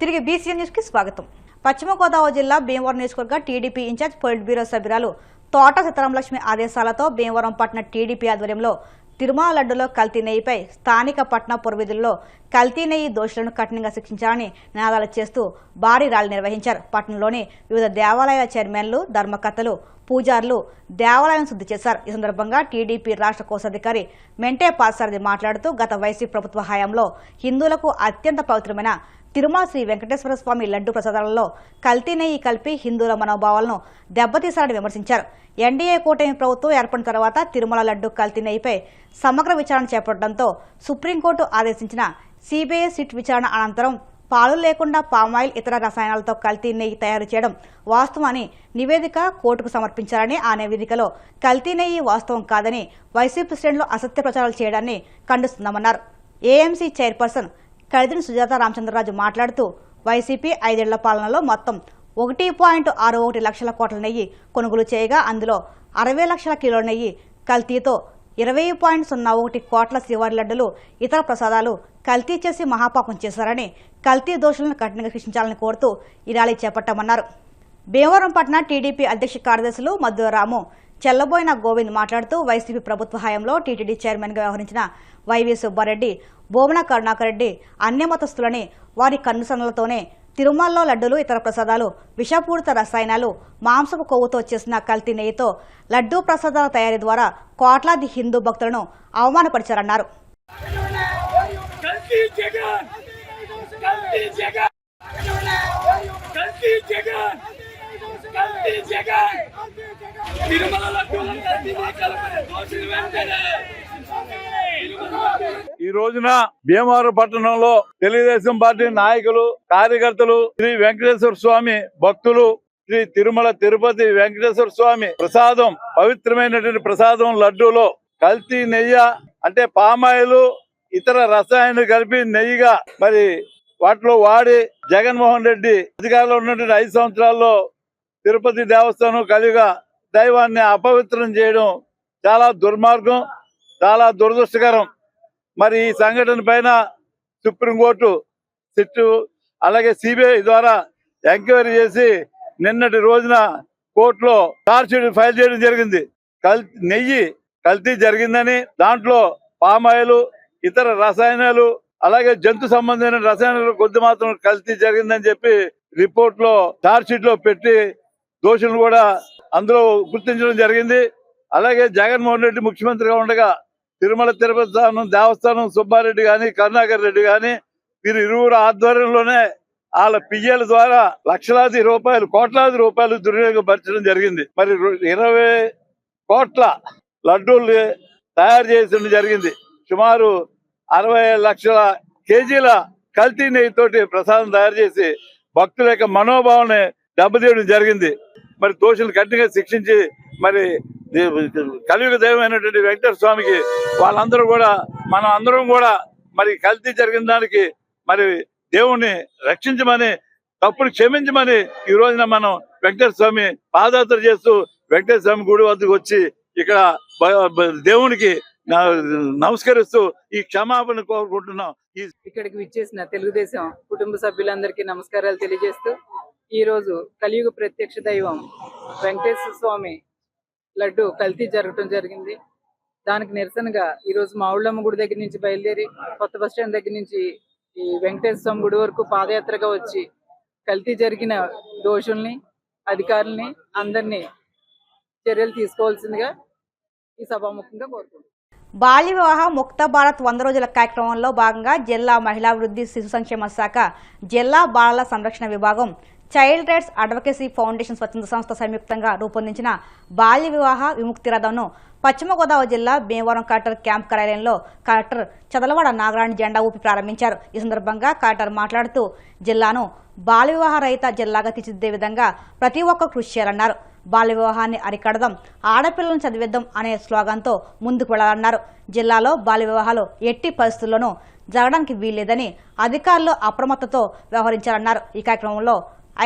తిరిగి BCN news కి స్వాగతం. పశ్చిమ గోదావరి జిల్లా భీమవరం నియోజకవర్గ టీడీపీ ఇన్ఛార్జ్ పొలిట్ బ్యూరో సభ్యురాలు తోట సీతారామలక్ష్మి ఆదేశాలతో భీమవరం పట్టణ టీడీపీ ఆధ్వర్యంలో తిరుమల లడ్డులో కల్తీ నెయ్యిపై స్థానిక పట్టణ పురవీధుల్లో కల్తీ నెయ్యి దోషులను కఠినంగా శిక్షించాలని నినాదాలు చేస్తూ భారీ ర్యాలీ నిర్వహించారు. పట్టణంలోని వివిధ దేవాలయాల చైర్మన్లు, ధర్మకర్తలు, పూజారులు దేవాలయం శుద్ధి చేశారు. ఈ సందర్భంగా టీడీపీ రాష్ట్ర కోశాధికారి మెంటే పార్సారథి మాట్లాడుతూ గత వైసీపీ ప్రభుత్వ హయాంలో హిందువులకు అత్యంత పవిత్రమైన తిరుమల శ్రీ వెంకటేశ్వర స్వామి లడ్డు ప్రసాదాలలో కల్తీ నెయ్యి కలిపి హిందువుల మనోభావాలను దెబ్బతీశారని విమర్శించారు. ఎన్డీఏ కూటమి ప్రభుత్వం ఏర్పడిన తర్వాత తిరుమల లడ్డు కల్తీ నెయ్యిపై సమగ్ర విచారణ చేపట్టడంతో సుప్రీంకోర్టు ఆదేశించిన సిబిఐ సిట్ విచారణ అనంతరం పాలు లేకుండా పామాయిల్ ఇతర రసాయనాలతో కల్తీ నెయ్యి తయారు చేయడం వాస్తవమని నివేదిక కోర్టుకు సమర్పించారని, ఆ నివేదికలో కల్తీ నెయ్యి వాస్తవం కాదని వైసీపీ శ్రేణులు అసత్య ప్రచారాలు చేయడాన్ని ఖండిస్తున్నామన్నారు. ఏఎంసీ చైర్పర్సన్ కడిదిని సుజాత రామచంద్రరాజు మాట్లాడుతూ వైసీపీ 5 ఏళ్ల పాలనలో మొత్తం 1.61 లక్షల కోట్ల నెయ్యి కొనుగోలు చేయగా అందులో 60 లక్షల కిలోల నెయ్యి కల్తీతో 20.01 కోట్ల శివారి లడ్డులు ఇతర ప్రసాదాలు కల్తీ చేసి మహాపాపం చేశారని, కల్తీ దోషులను కఠినంగా శిక్షించాలని కోరుతూ ఈ ర్యాలీ చేపట్టామన్నారు. భీమవరం పట్టణ టీడీపీ అధ్యక్ష కార్యదర్శులు మద్దురాము, చెల్లబోయిన గోవింద్ మాట్లాడుతూ వైసీపీ ప్రభుత్వ హయాంలో టీటీడీ చైర్మన్గా వ్యవహరించిన వైవి సుబ్బారెడ్డి, బోమన కరుణాకర్ రెడ్డి అన్యమతస్తులని వారి కన్నుసన్నలతోనే తిరుమలలో లడ్డూలు ఇతర ప్రసాదాలు విషపూరిత రసాయనాలు మాంసపు కొవ్వుతో చేసిన కల్తీ నెయ్యితో లడ్డూ ప్రసాదాల తయారీ ద్వారా కోట్లాది హిందూ భక్తులను అవమానపరిచారన్నారు. ఈ రోజున భీమవరం పట్టణంలో తెలుగుదేశం పార్టీ నాయకులు, కార్యకర్తలు, శ్రీ వెంకటేశ్వర స్వామి భక్తులు, శ్రీ తిరుమల తిరుపతి వెంకటేశ్వర స్వామి ప్రసాదం, పవిత్రమైనటువంటి ప్రసాదం లడ్డూలో కల్తీ నెయ్యి అంటే పామాయిల్ ఇతర రసాయనాలు కలిపి నెయ్యిగా మరి వాటిలో వాడి జగన్మోహన్ రెడ్డి అధికారంలో ఉన్నటువంటి 5 సంవత్సరాల్లో తిరుపతి దేవస్థానం కలియుగ దైవాన్ని అపవిత్రం చేయడం చాలా దుర్మార్గం, చాలా దురదృష్టకరం. మరి ఈ సంఘటన పైన సుప్రీంకోర్టు సిట్టు అలాగే సిబిఐ ద్వారా ఎంక్వైరీ చేసి నిన్నటి రోజున కోర్టులో ఛార్జ్ షీట్ ఫైల్ చేయడం జరిగింది. నెయ్యి కల్తీ జరిగిందని, దాంట్లో పామాయిల్ ఇతర రసాయనాలు అలాగే జంతు సంబంధమైన రసాయనాలు కొద్ది మాత్రం కల్తీ జరిగిందని చెప్పి రిపోర్ట్ లో ఛార్జ్ షీట్ లో పెట్టి దోషులను కూడా అందులో గుర్తించడం జరిగింది. అలాగే జగన్మోహన్ రెడ్డి ముఖ్యమంత్రిగా ఉండగా తిరుమల తిరుపతి దేవస్థానం సుబ్బారెడ్డి గాని, కరుణాకర్ రెడ్డి గాని వీరు ఇరువురు ఆధ్వర్యంలోనే వాళ్ళ పియ్యల ద్వారా లక్షలాది రూపాయలు, కోట్లాది రూపాయలు దుర్వినియోగపరచడం జరిగింది. మరి 20 కోట్ల లడ్డూలు తయారు చేయడం జరిగింది. సుమారు 60 లక్షల కేజీల కల్తీ నెయ్యితోటి ప్రసాదం తయారు చేసి భక్తుల యొక్క మనోభావాన్ని దెబ్బతీయడం జరిగింది. మరి దోషులను కఠినంగా శిక్షించి మరి కలియుగ దైవమైనటువంటి వెంకటేశ్వర స్వామికి వాళ్ళందరూ కూడా మనం అందరం కూడా మరి కల్తీ జరిగిన దానికి మరి దేవుణ్ణి రక్షించమని, తప్పులు క్షమించమని ఈ రోజున మనం వెంకటేశ్వర స్వామి పాదయాత్ర చేస్తూ వెంకటేశ్వర స్వామి గుడి వద్దకు వచ్చి ఇక్కడ దేవునికి నమస్కరిస్తూ ఈ క్షమాపణ కోరుకుంటున్నాం. ఇక్కడికి విచ్చేసిన తెలుగుదేశం కుటుంబ సభ్యులందరికీ నమస్కారాలు తెలియజేస్తూ ఈ రోజు కలియుగ ప్రత్యక్ష దైవం వెంకటేశ్వర స్వామి లడ్డు కల్తీ జరగటం జరిగింది. దానికి నిరసనగా ఈ రోజు మావుళ్ళమ్మ గుడి దగ్గర నుంచి బయలుదేరి కొత్త బస్ స్టాండ్ దగ్గర నుంచి ఈ వెంకటేశ్వర స్వామి గుడి వరకు పాదయాత్రగా వచ్చి కల్తీ జరిగిన దోషుల్ని, అధికారుల్ని అందరినీ చర్యలు తీసుకోవాల్సిందిగా ఈ సభాముఖంగా కోరుకుంటున్నాం. బాల్య వివాహ ముక్త భారత్ 100 రోజుల కార్యక్రమంలో భాగంగా జిల్లా మహిళాభివృద్ధి శిశు సంక్షేమ శాఖ, జిల్లా బాలల సంరక్షణ విభాగం, చైల్డ్ రైట్స్ అడ్వకేసీ ఫౌండేషన్ స్వచ్ఛంద సంస్థ సంయుక్తంగా రూపొందించిన బాల్య వివాహ విముక్తి రథంను పశ్చిమ గోదావరి జిల్లా భీమవరం కలెక్టర్ క్యాంప్ కార్యాలయంలో కలెక్టర్ చదలవాడ నాగరాణి జెండా ఊపి ప్రారంభించారు. ఈ సందర్భంగా కలెక్టర్ మాట్లాడుతూ జిల్లాను బాల్య వివాహ రహిత జిల్లాగా తీర్చిదిద్దే విధంగా ప్రతి ఒక్కరూ కృషి చేయాలన్నారు. బాల్య వివాహాన్ని అరికడదాం, ఆడపిల్లలను చదివిద్దాం అనే స్లోగన్తో ముందుకు వెళ్లాలన్నారు. జిల్లాలో బాల్య వివాహాలు ఎట్టి పరిస్థితుల్లోనూ జరగడానికి వీల్లేదని అధికారులు అప్రమత్తతో వ్యవహరించారన్నారు. ఈ కార్యక్రమంలో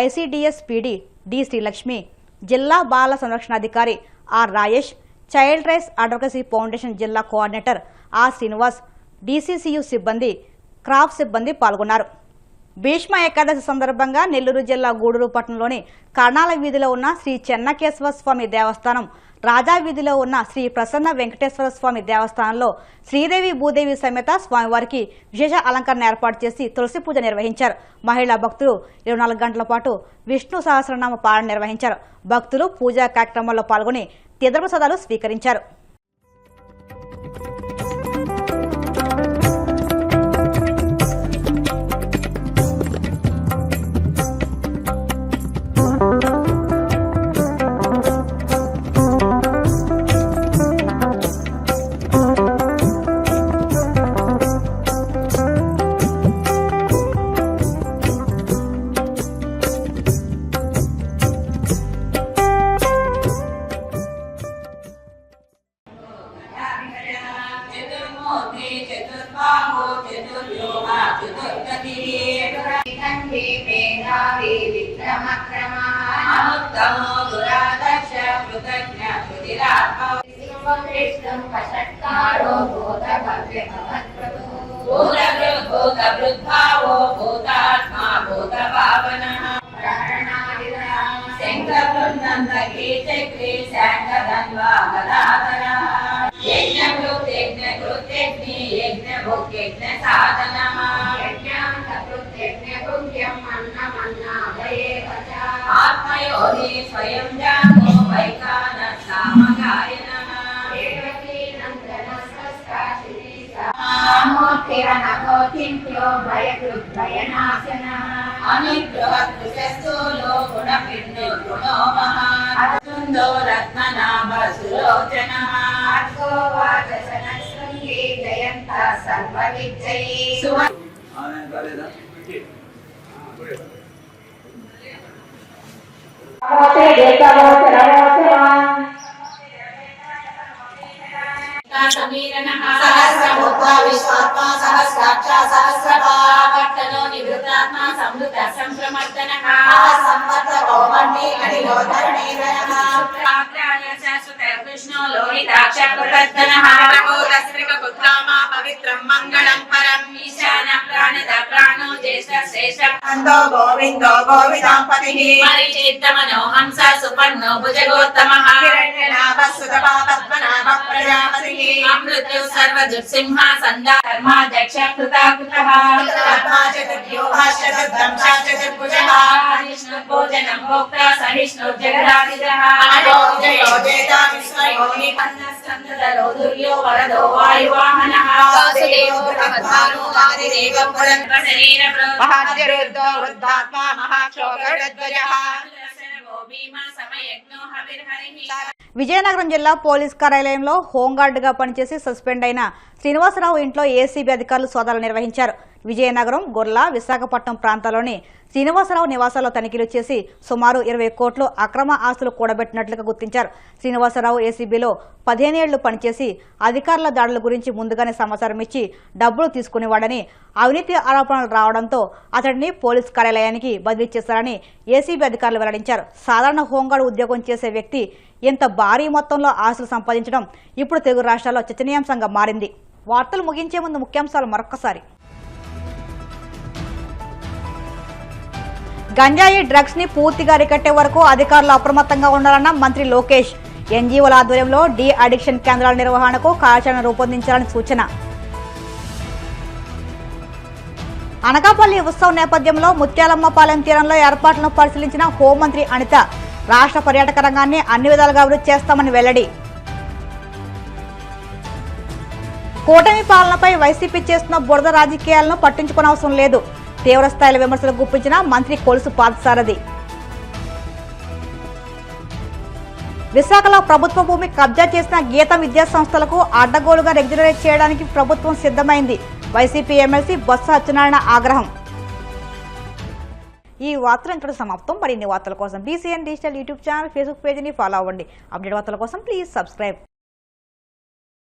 ఐసీడీఎస్ పీడీ డి శ్రీలక్ష్మి, జిల్లా బాల సంరక్షణాధికారి R Rayesh, child rights advocacy foundation జిల్లా కోఆర్డినేటర్ ఆర్ శ్రీనివాస్, డీసీసీయూ సిబ్బంది, క్రాఫ్ట్ సిబ్బంది పాల్గొన్నారు. భీష్మ ఏకాదశి సందర్భంగా నెల్లూరు జిల్లా గూడూరు పట్టణంలోని కర్ణాల వీధిలో ఉన్న శ్రీ చెన్నకేశ్వర స్వామి దేవస్థానం, రాజా వీధిలో ఉన్న శ్రీ ప్రసన్న వెంకటేశ్వర స్వామి దేవస్థానంలో శ్రీదేవి భూదేవి సమేత స్వామివారికి విశేష అలంకరణ ఏర్పాటు చేసి తులసి పూజ నిర్వహించారు. మహిళా భక్తులు 24 గంటల పాటు విష్ణు సహస్రనామ పాలన నిర్వహించారు. భక్తులు పూజా కార్యక్రమాల్లో పాల్గొని తీర్థప్రసాదాలు స్వీకరించారు. గోవిందో గోవిదాంపతి పరిచిత్తమనో హంస సుపర్ణో భుజగోత్తమః హిరణ్యనాభస్సుత పద్మనాభ ప్రజాపతి అమృత్యు సర్వజుత్సింహ సందా ధర్మాధ్యక్ష కృతాకృతః చతుర్భ్యో భాష్యచతుర్ధం చతుర్భుజః విష్ణు భోజనం భోక్తా సహిష్ణు జగదాదిదః జయో జేత విశ్వయోని పన్నస్కందలో దుర్యో వరదో వాయువాహనః వాసుదేవో భగవానో ఆదిదేవ పురంధర శరీర మహాజరుద్ధో వృద్ధాత్మా మహాక్షోగడధ్వజః భీమా సమయజ్ఞో హవిర్హరిః. విజయనగరం జిల్లా పోలీస్ కార్యాలయంలో హోంగార్డుగా పనిచేసి సస్పెండ్ అయిన శ్రీనివాసరావు ఇంట్లో ఏసీబీ అధికారులు సోదాలు నిర్వహించారు. విజయనగరం, గొర్ల, విశాఖపట్నం ప్రాంతాల్లోని శ్రీనివాసరావు నివాసాల్లో తనిఖీలు చేసి సుమారు 20 కోట్లు అక్రమ ఆస్తులు కూడబెట్టినట్లుగా గుర్తించారు. శ్రీనివాసరావు ఏసీబీలో 15 ఏళ్లు పనిచేసి అధికారుల దాడుల గురించి ముందుగానే సమాచారం ఇచ్చి డబ్బులు తీసుకునేవాడని, అవినీతి ఆరోపణలు రావడంతో అతడిని పోలీస్ కార్యాలయానికి బదిలీ చేశారని ఏసీబీ అధికారులు వెల్లడించారు. సాధారణ హోంగార్డు ఉద్యోగం చేసే వ్యక్తి ఇంత భారీ మొత్తంలో ఆస్తులు సంపాదించడం ఇప్పుడు తెలుగు రాష్ట్రాల్లో చర్చనీయాంశంగా మారింది. వార్తలు ముగించే ముందు ముఖ్యాంశాలు మరొక్కసారి. గంజాయి డ్రగ్స్ ని పూర్తిగా అరికట్టే వరకు అధికారులు అప్రమత్తంగా ఉండాలన్న మంత్రి లోకేష్. ఎన్జీఓల ఆధ్వర్యంలో డి అడిక్షన్ కేంద్రాల నిర్వహణకు కార్యాచరణ రూపొందించాలని సూచన. అనకాపల్లి ఉత్సవం నేపథ్యంలో ముత్యాలమ్మపాలెం తీరంలో ఏర్పాట్లను పరిశీలించిన హోంమంత్రి అనిత. రాష్ట్ర పర్యాటక రంగాన్ని అన్ని విధాలుగా అభివృద్ధి చేస్తామని వెల్లడి. కూటమి పాలనపై వైసీపీ చేస్తున్న బురద రాజకీయాలను పట్టించుకోనవసరం లేదు. తీవ్రస్థాయిలో విమర్శలు గుప్పించిన మంత్రి కొలుసు పార్థసారథి. విశాఖలో ప్రభుత్వ భూమి కబ్జా చేసిన గీత విద్యా సంస్థలకు అడ్డగోలుగా రెగ్యులరేట్ చేయడానికి ప్రభుత్వం సిద్ధమైంది. వైసీపీ ఎమ్మెల్సీ బొత్స సత్యనారాయణ ఆగ్రహం. ఈ వార్తలు ఇంతటి సమాప్తం. మరిన్ని వార్తల కోసం BCN digital YouTube channel, Facebook పేజీని ఫాలో అవ్వండి. అప్డేట్ వార్తల కోసం ప్లీజ్ సబ్స్క్రైబ్.